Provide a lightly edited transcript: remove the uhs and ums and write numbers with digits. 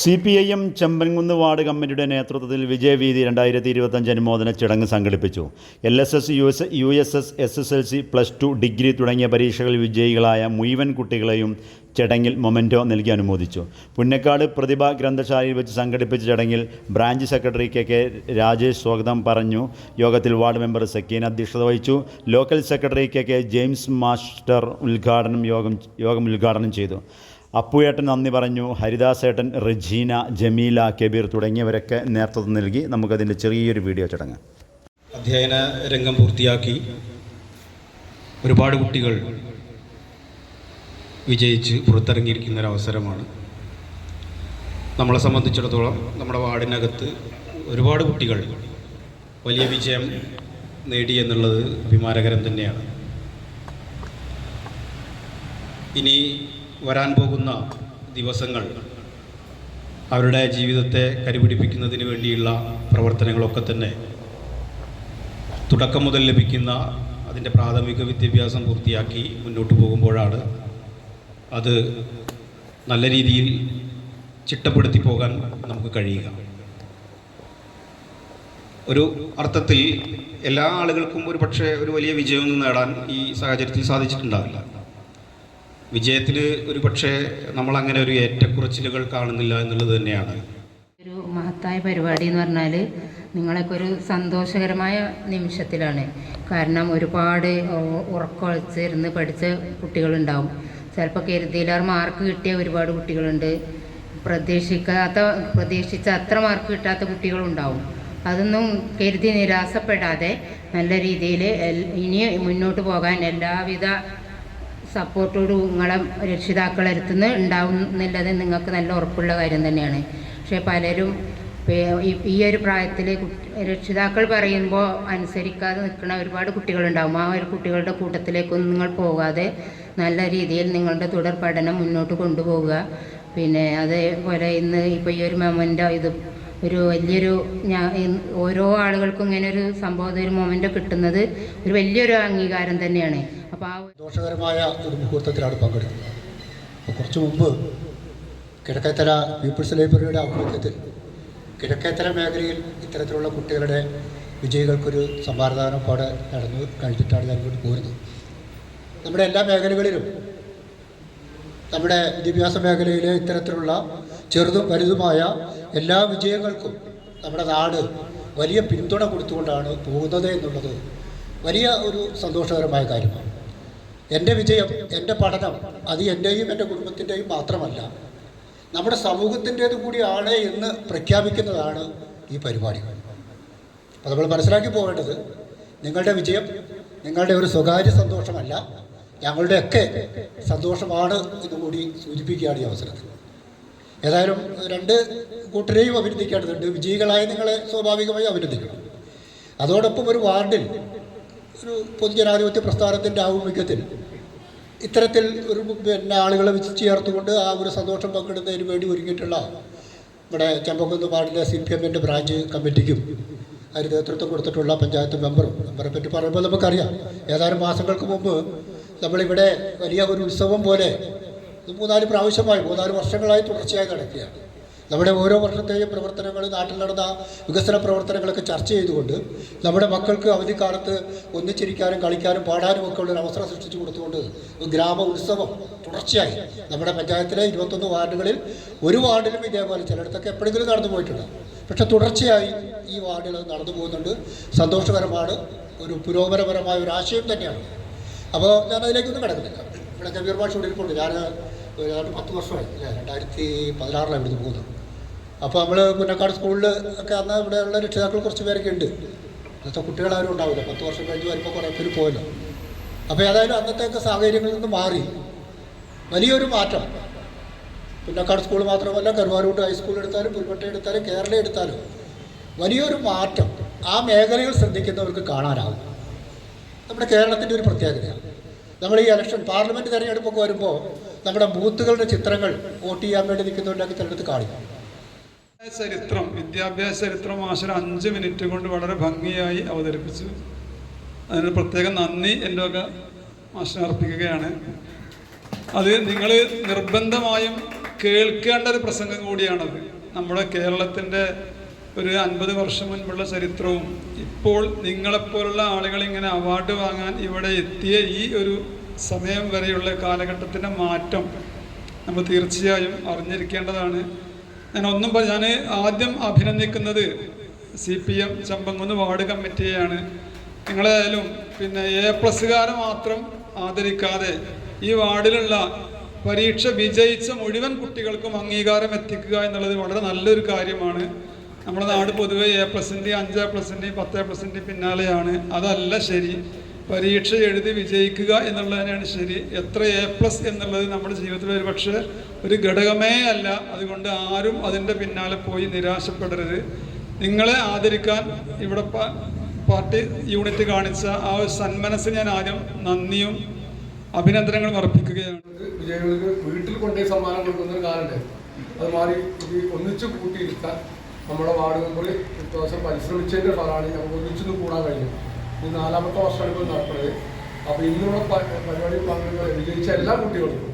CPIM Chembankunnu ward കമ്മിറ്റിയുടെ നേതൃത്വത്തിൽ വിജയവീഥി 2025 അനുമോദന ചടങ്ങ് സംഘടിപ്പിച്ചു. LSS, USS, SSLC, +2, ഡിഗ്രി തുടങ്ങിയ പരീക്ഷകളിൽ വിജയികളായ മുഴുവൻ കുട്ടികളെയും ചടങ്ങിൽ മൊമെൻറ്റോ നൽകി അനുമോദിച്ചു. പുന്നക്കാട് പ്രതിഭ ഗ്രന്ഥശാലയിൽ വെച്ച് സംഘടിപ്പിച്ച ചടങ്ങിൽ ബ്രാഞ്ച് സെക്രട്ടറി കെ രാജേഷ് സ്വാഗതം പറഞ്ഞു. യോഗത്തിൽ വാർഡ് മെമ്പർ സക്കീന അധ്യക്ഷത വഹിച്ചു. Local secretary K James master യോഗം ഉദ്ഘാടനം ചെയ്തു. അപ്പുയേട്ടൻ നന്ദി പറഞ്ഞു. ഹരിദാസേട്ടൻ, റജീന, ജമീല, കബീർ തുടങ്ങിയവരൊക്കെ നേതൃത്വം നൽകി. നമുക്കതിൻ്റെ ചെറിയൊരു വീഡിയോ ചടങ്ങ്. അധ്യയന രംഗം പൂർത്തിയാക്കി ഒരുപാട് കുട്ടികൾ വിജയിച്ച് പുറത്തിറങ്ങിയിരിക്കുന്ന ഒരവസരമാണ്. നമ്മളെ സംബന്ധിച്ചിടത്തോളം നമ്മുടെ വാർഡിനകത്ത് ഒരുപാട് കുട്ടികൾ വലിയ വിജയം നേടി എന്നുള്ളത് അഭിമാനകരം തന്നെയാണ്. ഇനി വരാൻ പോകുന്ന ദിവസങ്ങൾ അവരുടെ ജീവിതത്തെ കരുപിടിപ്പിക്കുന്നതിന് വേണ്ടിയുള്ള പ്രവർത്തനങ്ങളൊക്കെ തന്നെ തുടക്കം മുതൽ ലഭിക്കുന്ന അതിൻ്റെ പ്രാഥമിക വിദ്യാഭ്യാസം പൂർത്തിയാക്കി മുന്നോട്ട് പോകുമ്പോഴാണ് അത് നല്ല രീതിയിൽ ചിട്ടപ്പെടുത്തി പോകാൻ നമുക്ക് കഴിയുക. ഒരു അർത്ഥത്തിൽ എല്ലാ ആളുകൾക്കും ഒരു പക്ഷേ ഒരു വലിയ വിജയമൊന്നും നേടാൻ ഈ സാഹചര്യത്തിൽ സാധിച്ചിട്ടുണ്ടാവില്ല. വിജയത്തിന് ഒരു പക്ഷേ നമ്മളങ്ങനെ ഒരു ഏറ്റക്കുറച്ചിലുകൾ കാണുന്നില്ല എന്നുള്ളത് തന്നെയാണ്. ഒരു മഹത്തായ പരിപാടി എന്ന് പറഞ്ഞാൽ നിങ്ങളൊക്കെ ഒരു സന്തോഷകരമായ നിമിഷത്തിലാണ്. കാരണം ഒരുപാട് ഉറക്കൊഴിച്ചിരുന്ന് പഠിച്ച കുട്ടികളുണ്ടാവും. ചിലപ്പോൾ കരുതിയിലേറെ മാർക്ക് കിട്ടിയ ഒരുപാട് കുട്ടികളുണ്ട്. പ്രതീക്ഷിച്ച അത്ര മാർക്ക് കിട്ടാത്ത കുട്ടികളുണ്ടാവും. അതൊന്നും കരുതി നിരാശപ്പെടാതെ നല്ല രീതിയിൽ ഇനി മുന്നോട്ട് പോകാൻ എല്ലാവിധ സപ്പോർട്ടോട് നിങ്ങളെ രക്ഷിതാക്കളെടുത്തുനിന്ന് ഉണ്ടാവുന്നില്ലത് നിങ്ങൾക്ക് നല്ല ഉറപ്പുള്ള കാര്യം തന്നെയാണ്. പക്ഷേ പലരും ഈ ഒരു പ്രായത്തിൽ രക്ഷിതാക്കൾ പറയുമ്പോൾ അനുസരിക്കാതെ നിൽക്കുന്ന ഒരുപാട് കുട്ടികളുണ്ടാവും. ആ ഒരു കുട്ടികളുടെ കൂട്ടത്തിലേക്കൊന്നും നിങ്ങൾ പോകാതെ നല്ല രീതിയിൽ നിങ്ങളുടെ തുടർ പഠനം മുന്നോട്ട് കൊണ്ടുപോകുക. പിന്നെ അതേപോലെ ഇന്ന് ഇപ്പോൾ ഈ ഒരു മൊമെൻ്റോ ഇത് ഒരു വലിയൊരു ഓരോ ആളുകൾക്കും ഇങ്ങനെ ഒരു സംഭവം ഒരു മൊമെൻ്റോ കിട്ടുന്നത് ഒരു വലിയൊരു അംഗീകാരം തന്നെയാണ്. അപ്പോൾ ആ ദോഷകരമായ ഒരു മുഹൂർത്തത്തിലാണ് പങ്കെടുക്കുന്നത്. അപ്പോൾ കുറച്ച് മുമ്പ് കിഴക്കേത്തല പീപ്പിൾസ് ലൈബ്രറിയുടെ ആഭിമുഖ്യത്തിൽ കിഴക്കേത്തല മേഖലയിൽ ഇത്തരത്തിലുള്ള കുട്ടികളുടെ വിജയികൾക്കൊരു സമ്മാനദാനം അവിടെ നടന്നു കഴിഞ്ഞിട്ടാണ് ഞാൻ ഇങ്ങോട്ട് പോരുന്നത്. നമ്മുടെ എല്ലാ മേഖലകളിലും നമ്മുടെ വിദ്യാഭ്യാസ മേഖലയിലെ ഇത്തരത്തിലുള്ള ചെറുതും വലുതുമായ എല്ലാ വിജയങ്ങൾക്കും നമ്മുടെ നാട് വലിയ പിന്തുണ കൊടുത്തുകൊണ്ടാണ് പോകുന്നത് എന്നുള്ളത് വലിയ ഒരു സന്തോഷകരമായ കാര്യമാണ്. എൻ്റെ വിജയം, എൻ്റെ പഠനം അത് എൻ്റെയും എൻ്റെ കുടുംബത്തിൻ്റെയും മാത്രമല്ല നമ്മുടെ സമൂഹത്തിൻ്റേത് കൂടിയാണ് എന്ന് പ്രഖ്യാപിക്കുന്നതാണ് ഈ പരിപാടി. അപ്പോൾ നമ്മൾ മനസ്സിലാക്കി പോകേണ്ടത് നിങ്ങളുടെ വിജയം നിങ്ങളുടെ ഒരു സ്വകാര്യ സന്തോഷമല്ല, ഞങ്ങളുടെയൊക്കെ സന്തോഷമാണ് എന്നുകൂടി സൂചിപ്പിക്കുകയാണ് ഈ അവസരത്തിൽ. ഏതായാലും രണ്ട് കൂട്ടരെയും അഭിനന്ദിക്കേണ്ടതുണ്ട്. വിജയികളായ നിങ്ങളെ സ്വാഭാവികമായി അഭിനന്ദിക്കണം. അതോടൊപ്പം ഒരു വാർഡിൽ ഒരു പൊതുജനാധിപത്യ പ്രസ്ഥാനത്തിൻ്റെ ആഭിമുഖ്യത്തിൽ ഇത്തരത്തിൽ ഒരു ആളുകളെ വെച്ച് ചേർത്തുകൊണ്ട് ആ ഒരു സന്തോഷം പങ്കിടുന്നതിന് വേണ്ടി ഒരുങ്ങിയിട്ടുള്ള നമ്മുടെ ചെമ്പക്കുന്ന് വാർഡിലെ CPM ബ്രാഞ്ച് കമ്മിറ്റിക്കും അതിന് നേതൃത്വം കൊടുത്തിട്ടുള്ള പഞ്ചായത്ത് മെമ്പറെ പറ്റി പറയുമ്പോൾ നമുക്കറിയാം. ഏതാനും മാസങ്ങൾക്ക് മുമ്പ് നമ്മളിവിടെ വലിയ ഒരു ഉത്സവം പോലെ 3-4 വർഷങ്ങളായി തുടർച്ചയായി നടക്കുകയാണ്. നമ്മുടെ ഓരോ വർഷത്തെയും പ്രവർത്തനങ്ങൾ, നാട്ടിൽ നടന്ന വികസന പ്രവർത്തനങ്ങളൊക്കെ ചർച്ച ചെയ്തുകൊണ്ട് നമ്മുടെ മക്കൾക്ക് അവധിക്കാലത്ത് ഒന്നിച്ചിരിക്കാനും കളിക്കാനും പാടാനും ഒക്കെ ഉള്ളൊരു അവസരം സൃഷ്ടിച്ചു കൊടുത്തുകൊണ്ട് ഗ്രാമ ഉത്സവം തുടർച്ചയായി നമ്മുടെ പഞ്ചായത്തിലെ 21 വാർഡുകളിൽ ഒരു വാർഡിലും ഇതേപോലെ ചിലയിടത്തൊക്കെ എപ്പോഴെങ്കിലും നടന്നു പോയിട്ടുണ്ട്. പക്ഷെ തുടർച്ചയായി ഈ വാർഡിൽ നടന്നു പോകുന്നുണ്ട്. സന്തോഷകരമാണ്. ഒരു പുരോഗമനപരമായ ഒരു ആശയം തന്നെയാണ്. അപ്പോൾ ഞാനതിലേക്കൊന്നും കിടക്കുന്നില്ല. ഇവിടെ കബീർ ഭാഷ ഇരിപ്പുണ്ട്. ഞാൻ 10 വർഷമായി, 2016 ഇവിടുന്ന് പോകുന്നത്. അപ്പോൾ നമ്മൾ പുന്നക്കാട് സ്കൂളിൽ ഒക്കെ അന്ന് ഇവിടെയുള്ള രക്ഷിതാക്കൾ കുറച്ച് പേരൊക്കെ ഉണ്ട്. അന്നത്തെ കുട്ടികളാരും ഉണ്ടാവില്ല. 10 വർഷം കഴിഞ്ഞ് വരുമ്പോൾ കുറേ പേര് പോയല്ലോ. അപ്പോൾ ഏതായാലും അന്നത്തെയൊക്കെ സാഹചര്യങ്ങളിൽ നിന്ന് മാറി വലിയൊരു മാറ്റം പുന്നക്കാട് സ്കൂൾ മാത്രമല്ല, കരുവാരൂട്ട് ഹൈസ്കൂൾ എടുത്താലും പുൽപ്പറ്റ എടുത്താലും കേരള എടുത്താലും വലിയൊരു മാറ്റം ആ മേഖലയിൽ ശ്രദ്ധിക്കുന്നവർക്ക് കാണാനാവും. നമ്മുടെ കേരളത്തിൻ്റെ ഒരു പ്രത്യേകതയാണ്. നമ്മൾ ഈ ഇലക്ഷൻ പാർലമെൻറ്റ് തിരഞ്ഞെടുപ്പൊക്കെ വരുമ്പോൾ നമ്മുടെ ബൂത്തുകളുടെ ചിത്രങ്ങൾ വോട്ട് ചെയ്യാൻ വേണ്ടി നിൽക്കുന്നവരിലേക്ക് തിരഞ്ഞെടുത്ത് കാണിക്കും. വിദ്യാഭ്യാസ ചരിത്രം മാഷർ 5 മിനിറ്റ് കൊണ്ട് വളരെ ഭംഗിയായി അവതരിപ്പിച്ചു. അതിന് പ്രത്യേകം നന്ദി എൻ്റെ മാഷിനെ അർപ്പിക്കുകയാണ്. അത് നിങ്ങൾ നിർബന്ധമായും കേൾക്കേണ്ട ഒരു പ്രസംഗം കൂടിയാണത്. നമ്മുടെ കേരളത്തിൻ്റെ ഒരു 50 വർഷം മുൻപുള്ള ചരിത്രവും ഇപ്പോൾ നിങ്ങളെപ്പോലുള്ള ആളുകൾ ഇങ്ങനെ അവാർഡ് വാങ്ങാൻ ഇവിടെ എത്തിയ ഈ ഒരു സമയം വരെയുള്ള കാലഘട്ടത്തിൻ്റെ മാറ്റം നമ്മൾ തീർച്ചയായും അറിഞ്ഞിരിക്കേണ്ടതാണ്. ഞാൻ ആദ്യം അഭിനന്ദിക്കുന്നത് CPM ചമ്പംകുന്ന് വാർഡ് കമ്മിറ്റിയെയാണ്. നിങ്ങളായാലും പിന്നെ A+കാരെ മാത്രം ആദരിക്കാതെ ഈ വാർഡിലുള്ള പരീക്ഷ വിജയിച്ച മുഴുവൻ കുട്ടികൾക്കും അംഗീകാരം എത്തിക്കുക എന്നുള്ളത് വളരെ നല്ലൊരു കാര്യമാണ്. നമ്മുടെ നാട് പൊതുവെ A+, 5A+, 10A+ പിന്നാലെയാണ്. അതല്ല ശരി. പരീക്ഷ എഴുതി വിജയിക്കുക എന്നുള്ളതിനാണ് ശരി. എത്ര A+ എന്നുള്ളത് നമ്മുടെ ജീവിതത്തിൽ ഒരു പക്ഷേ ഒരു ഘടകമേ അല്ല. അതുകൊണ്ട് ആരും അതിൻ്റെ പിന്നാലെ പോയി നിരാശപ്പെടരുത്. നിങ്ങളെ ആദരിക്കാൻ ഇവിടെ പാർട്ടി യൂണിറ്റ് കാണിച്ച ആ ഒരു സന്മനസ്സിന് ഞാൻ ആദ്യം നന്ദിയും അഭിനന്ദനങ്ങളും അർപ്പിക്കുകയാണ്. വിജയികൾക്ക് വീട്ടിൽ കൊണ്ടുപോയി സമ്മാനം കൊടുക്കുന്നൊരു കാലുണ്ട്. അത് മാറി ഒന്നിച്ച് കൂട്ടിയിരുത്താൻ നമ്മുടെ വാർഡ് മെമ്പർ ഇപ്രാവശ്യം പരിശ്രമിച്ചതിൻ്റെ ഫലമാണ് നമുക്ക് ഒന്നിച്ചൊന്നും കൂടാൻ കഴിഞ്ഞു. ഇത് 4ാമത്തെ വർഷമാണ് ഇപ്പോൾ നടക്കുന്നത്. അപ്പോൾ ഇന്നുള്ള പരിപാടി വിജയിച്ച എല്ലാ കുട്ടികൾക്കും